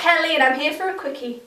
Kelly and I'm here for a quickie.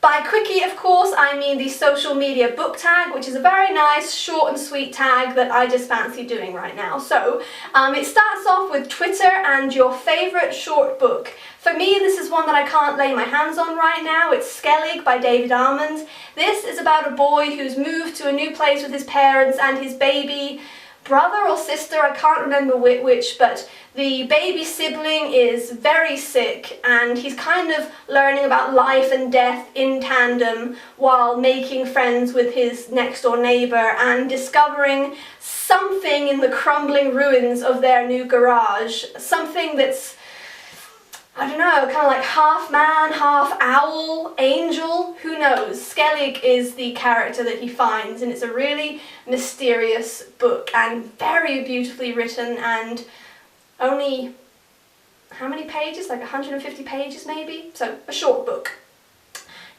By quickie, of course, I mean the social media book tag, which is a very nice, short and sweet tag that I just fancy doing right now. So, it starts off with Twitter and your favourite short book. For me, this is one that I can't lay my hands on right now. It's Skellig by David Almond. This is about a boy who's moved to a new place with his parents and his baby brother or sister, I can't remember which, but the baby sibling is very sick and he's kind of learning about life and death in tandem while making friends with his next door neighbour and discovering something in the crumbling ruins of their new garage. Something that's, I don't know, kind of like half man, half owl, angel, who knows. Skellig is the character that he finds, and it's a really mysterious book and very beautifully written and only, how many pages? Like 150 pages maybe? So, a short book.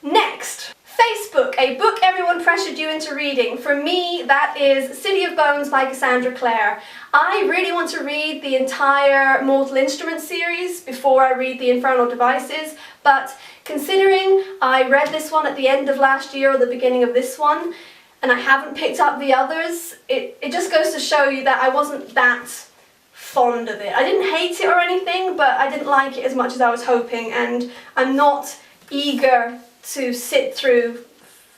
Next, Facebook, a book everyone pressured you into reading. For me, that is City of Bones by Cassandra Clare. I really want to read the entire Mortal Instruments series before I read the Infernal Devices, but considering I read this one at the end of last year or the beginning of this one, and I haven't picked up the others, it just goes to show you that I wasn't that fond of it. I didn't hate it or anything, but I didn't like it as much as I was hoping, and I'm not eager to sit through,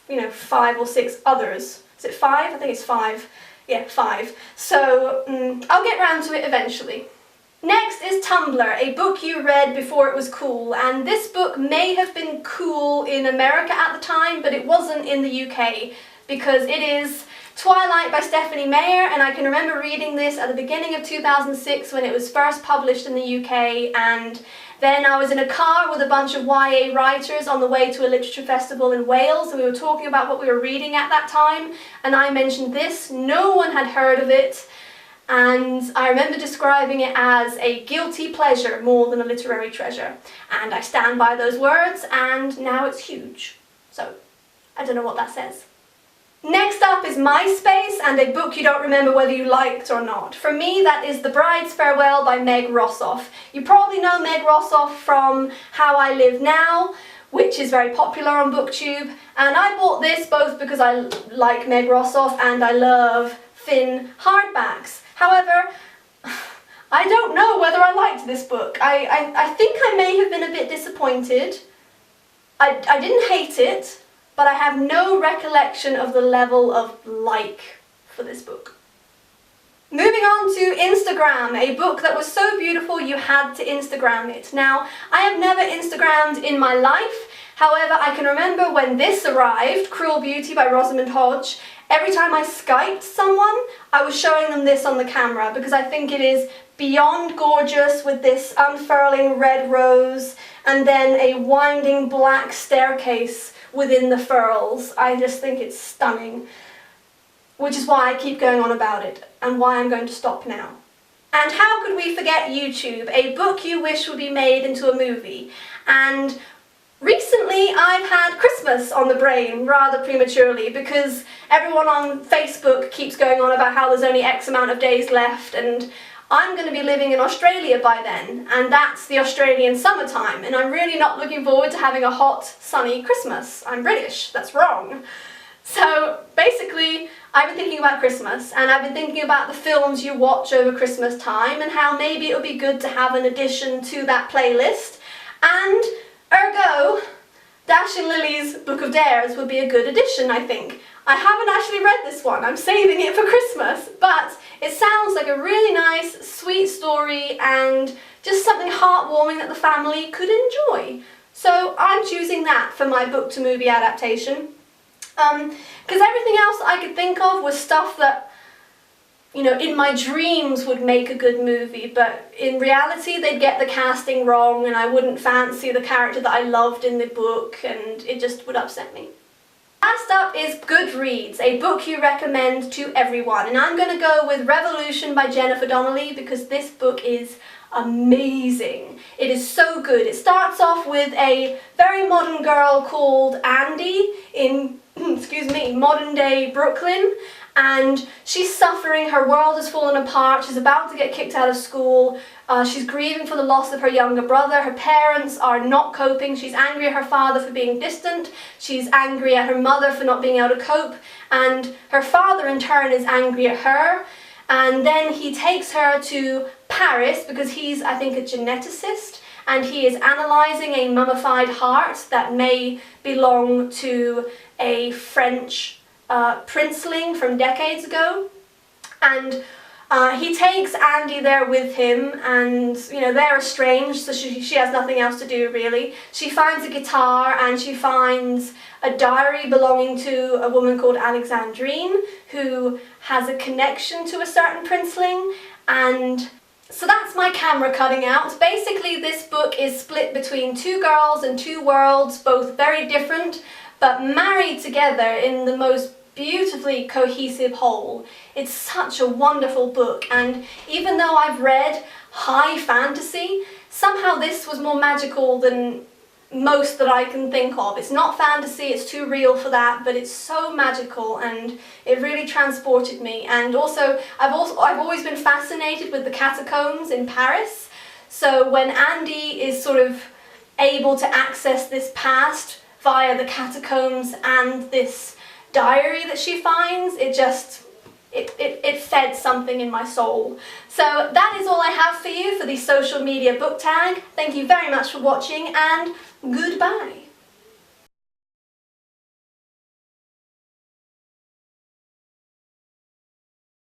5 or 6 others. Is it 5? I think it's 5. Yeah, 5. So, I'll get round to it eventually. Next is Tumblr, a book you read before it was cool, and this book may have been cool in America at the time, but it wasn't in the UK, because it is Twilight by Stephanie Meyer, and I can remember reading this at the beginning of 2006 when it was first published in the UK, and then I was in a car with a bunch of YA writers on the way to a literature festival in Wales, and we were talking about what we were reading at that time, and I mentioned this. No one had heard of it, and I remember describing it as a guilty pleasure more than a literary treasure, and I stand by those words, and now it's huge. So, I don't know what that says. Next up is Myspace, and a book you don't remember whether you liked or not. For me, that is The Bride's Farewell by Meg Rossoff. You probably know Meg Rossoff from How I Live Now, which is very popular on BookTube, and I bought this both because I like Meg Rossoff and I love thin hardbacks. However, I don't know whether I liked this book. I think I may have been a bit disappointed. I didn't hate it, but I have no recollection of the level of like for this book. Moving on to Instagram, a book that was so beautiful you had to Instagram it. Now, I have never Instagrammed in my life, however I can remember when this arrived, Cruel Beauty by Rosamund Hodge. Every time I Skyped someone, I was showing them this on the camera because I think it is beyond gorgeous with this unfurling red rose and then a winding black staircase within the furls. I just think it's stunning, which is why I keep going on about it and why I'm going to stop now. And how could we forget YouTube, a book you wish would be made into a movie? And recently I've had Christmas on the brain rather prematurely because everyone on Facebook keeps going on about how there's only X amount of days left, and I'm going to be living in Australia by then, and that's the Australian summertime, and I'm really not looking forward to having a hot, sunny Christmas. I'm British, that's wrong. So basically, I've been thinking about Christmas, and I've been thinking about the films you watch over Christmas time, and how maybe it would be good to have an addition to that playlist, and ergo, Dash and Lily's Book of Dares would be a good addition, I think. I haven't actually read this one, I'm saving it for Christmas, but it sounds like a really nice, sweet story and just something heartwarming that the family could enjoy. So I'm choosing that for my book to movie adaptation. Because everything else I could think of was stuff that, in my dreams would make a good movie, but in reality they'd get the casting wrong and I wouldn't fancy the character that I loved in the book, and it just would upset me. Last up is Goodreads, a book you recommend to everyone, and I'm going to go with Revolution by Jennifer Donnelly because this book is amazing. It is so good. It starts off with a very modern girl called Andy in excuse me, modern day Brooklyn, and she's suffering. Her world has fallen apart. She's about to get kicked out of school. She's grieving for the loss of her younger brother. Her parents are not coping. She's angry at her father for being distant. She's angry at her mother for not being able to cope. And her father in turn is angry at her. And then he takes her to Paris because he's, I think, a geneticist. And he is analysing a mummified heart that may belong to a French princeling from decades ago. And he takes Andy there with him, and they're estranged, so she has nothing else to do really. She finds a guitar and she finds a diary belonging to a woman called Alexandrine who has a connection to a certain princeling. And so that's my camera cutting out. Basically this book is split between two girls and two worlds, both very different but married together in the most beautifully cohesive whole. It's such a wonderful book, and even though I've read high fantasy, somehow this was more magical than most that I can think of. It's not fantasy, it's too real for that, but it's so magical and it really transported me. And also I've always been fascinated with the catacombs in Paris, so when Andy is sort of able to access this past via the catacombs and this diary that she finds, it fed something in my soul. So that is all I have for you for the social media book tag. Thank you very much for watching, and goodbye.